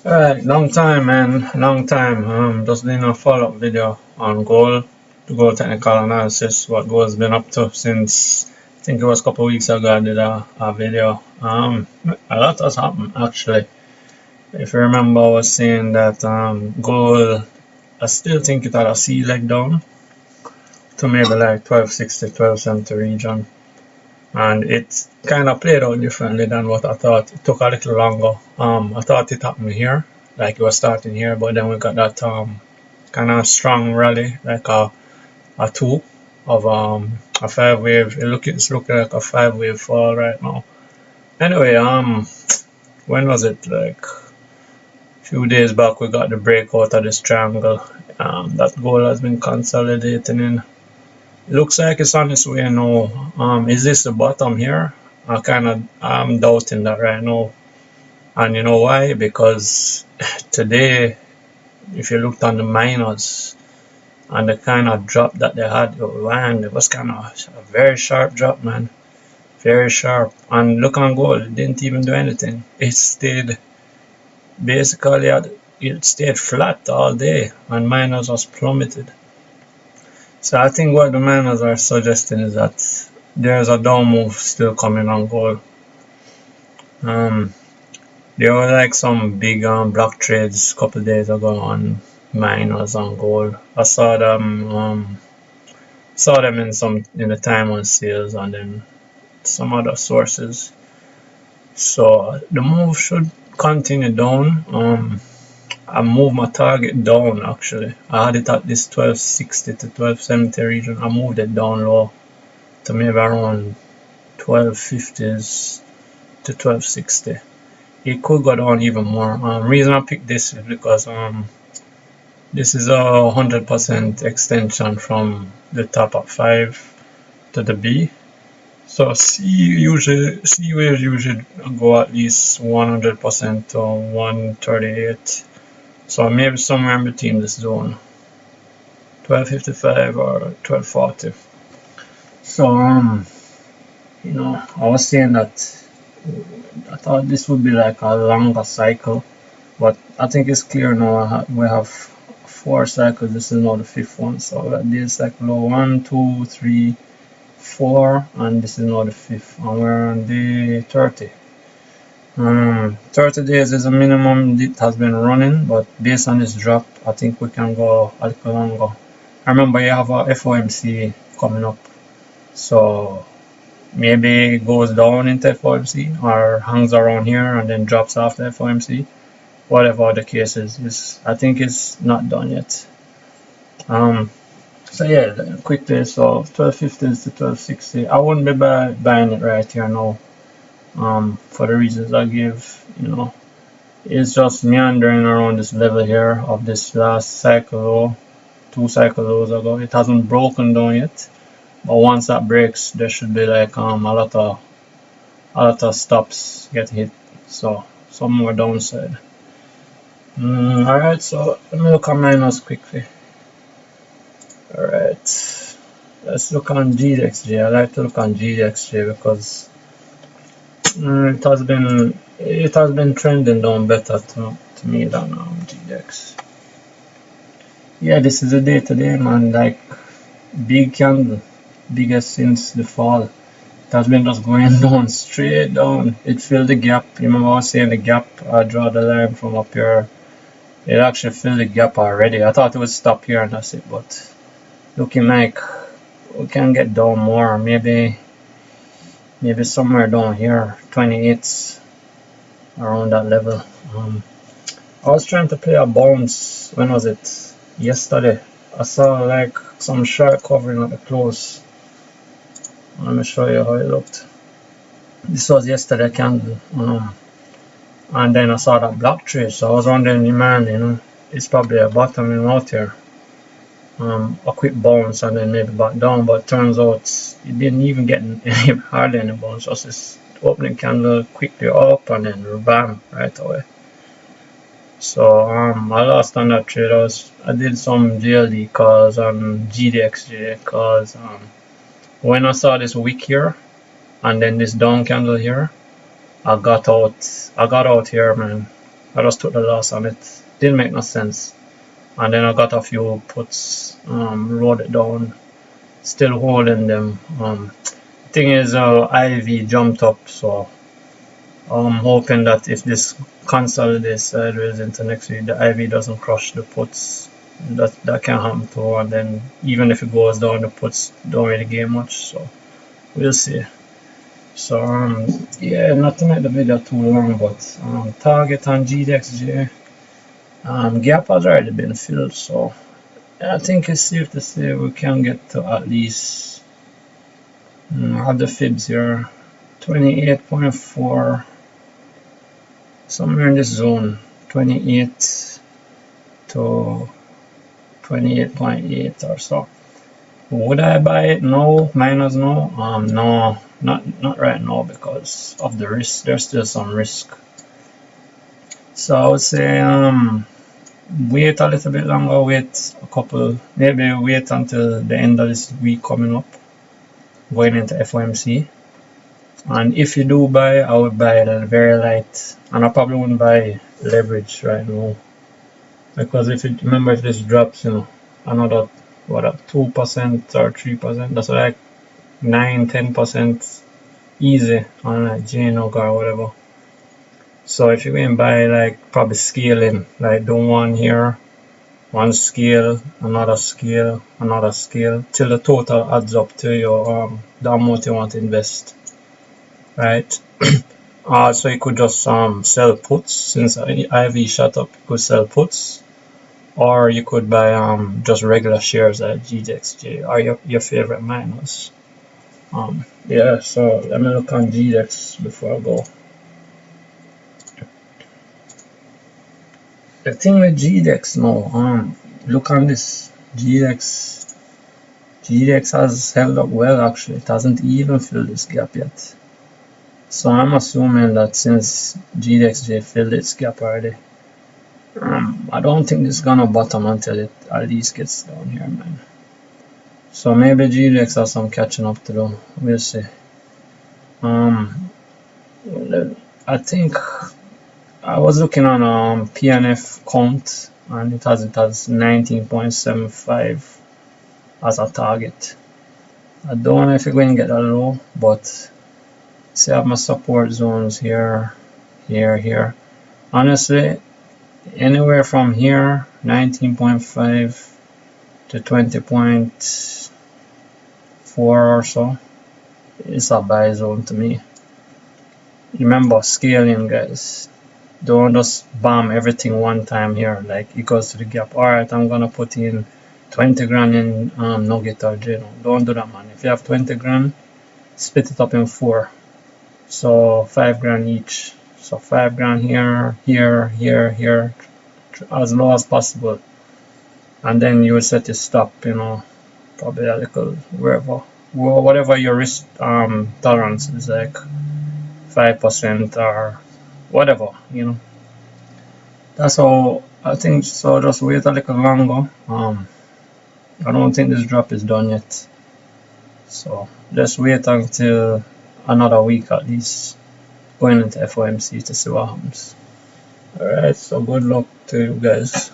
Alright, long time man, long time. Just doing a follow-up video on gold, to go technical analysis, what gold's been up to since I think it was a couple of weeks ago I did a video. A lot has happened actually. If you remember, I was saying that gold, I still think it had a C leg down to maybe like 1260, 1270 region. And it kind of played out differently than what I thought. It took a little longer. I thought it happened here, like it was starting here, but then we got that kind of strong rally, like a two of a five wave. It's looking like a five wave fall right now. Anyway, when was it? Like a few days back, we got the breakout of this triangle. That goal has been consolidating in. Looks like it's on its way now. Is this the bottom here? I'm doubting that right now. And you know why? Because today, if you looked on the miners and the kind of drop that they had, man, it was kind of a very sharp drop, man. Very sharp. And look on gold, it didn't even do anything. It stayed basically it stayed flat all day, and miners was plummeted. So I think what the miners are suggesting is that there's a down move still coming on gold. There were like some big block trades a couple days ago on miners on gold. I saw them in the time on sales and then some other sources. So the move should continue down. I moved my target down actually. I had it at this 1260 to 1270 region. I moved it down low to maybe around 1250s to 1260. It could go down even more. Reason I picked this is because this is a 100% extension from the top of 5 to the B. So C waves usually go at least 100% to 138. So maybe somewhere in between this zone, 1255 or 1240. So you know, I was saying that I thought this would be like a longer cycle, but I think it's clear now. We have 4 cycles. This is now the 5th one. So this cycle 1, 2, 3, 4, and this is now the 5th, and we're on day 30. 30 days is a minimum it has been running, but based on this drop, I think we can go a little longer. Remember, you have a FOMC coming up, so maybe it goes down into FOMC or hangs around here and then drops after FOMC. Whatever the case is I think it's not done yet. So yeah, quickly, so 1250s to 1260. I wouldn't be buying it right here now. For the reasons I give, you know, it's just meandering around this level here of this last cycle low, 2 cycle lows ago. It hasn't broken down yet, but once that breaks, there should be like a lot of stops get hit, so some more downside. Alright, so let me look at minus quickly. Alright, let's look on GDXJ. I like to look on GDXJ because it has been trending down better to me than GDX. Yeah, this is a day today, man. Like big candle, biggest since the fall. It has been just going down, straight down. It filled the gap. You remember I was saying the gap? I draw the line from up here. It actually filled the gap already. I thought it would stop here and that's it, but looking like we can get down more. Maybe somewhere down here, 28s, around that level. I was trying to play a bounce. When was it? Yesterday. I saw like some short covering at the close. Let me show you how it looked. This was yesterday candle. And then I saw that block trade, so I was wondering, man, you know, it's probably a bottoming out here. A quick bounce and then maybe back down, but turns out it didn't even get hardly any bounce. Just this opening candle quickly up and then bam, right away. So I lost on that trade. I did some GLD calls on GDXJ calls. When I saw this wick here and then this down candle here, I got out here, man. I just took the loss on it. Didn't make no sense. And then I got a few puts, wrote it down, still holding them. Thing is, IV jumped up, so I'm hoping that if this consolidates sideways into next week, the IV doesn't crush the puts. That can happen too, and then even if it goes down, the puts don't really gain much. So we'll see. So yeah, not to make the video too long, but target on GDXJ. Gap has already been filled, so I think it's safe to say we can get to at least have the fibs here 28.4, somewhere in this zone, 28 to 28.8 or so. Would I buy it? No. Minus no. No, not right now because of the risk. There's still some risk. So I would say wait a little bit longer, wait a couple, maybe wait until the end of this week coming up, going into FOMC. And if you do buy, I would buy it very light, and I probably wouldn't buy leverage right now, because if you remember, if this drops, you know, another 2% or 3%, that's like 9-10% easy on like JNOG or whatever. So if you can buy, like, probably scaling, like do one here, one scale, another scale, another scale, till the total adds up to your the amount you want to invest, right? So you could just sell puts. Since IV shot up, you could sell puts, or you could buy just regular shares at GDXJ or your favorite miners. Yeah, so let me look on GDX before I go. The thing with GDX now, look on this. GDX has held up well actually. It hasn't even filled this gap yet. So I'm assuming that since GDXJ filled its gap already, I don't think this is gonna bottom until it at least gets down here, man. So maybe GDX has some catching up to do. We'll see. I think I was looking on PNF count, and it has 19.75 as a target. I don't know if you're going to get that low, but see, I have my support zones here, here. Honestly, anywhere from here, 19.5 to 20.4 or so, is a buy zone to me. Remember, scaling, guys. Don't just bomb everything one time here, like it goes to the gap. Alright, I'm gonna put in 20 grand in Nugget or Geno. Don't do that, man. If you have 20 grand, split it up in 4. So 5 grand each. So 5 grand here, here, as low as possible. And then you will set your stop, you know, probably a little wherever, whatever your risk tolerance is, like 5% or whatever, you know. That's all I think. So just wait a little longer. I don't think this drop is done yet, so just wait until another week at least, going into FOMC to see what happens. Alright, so good luck to you guys.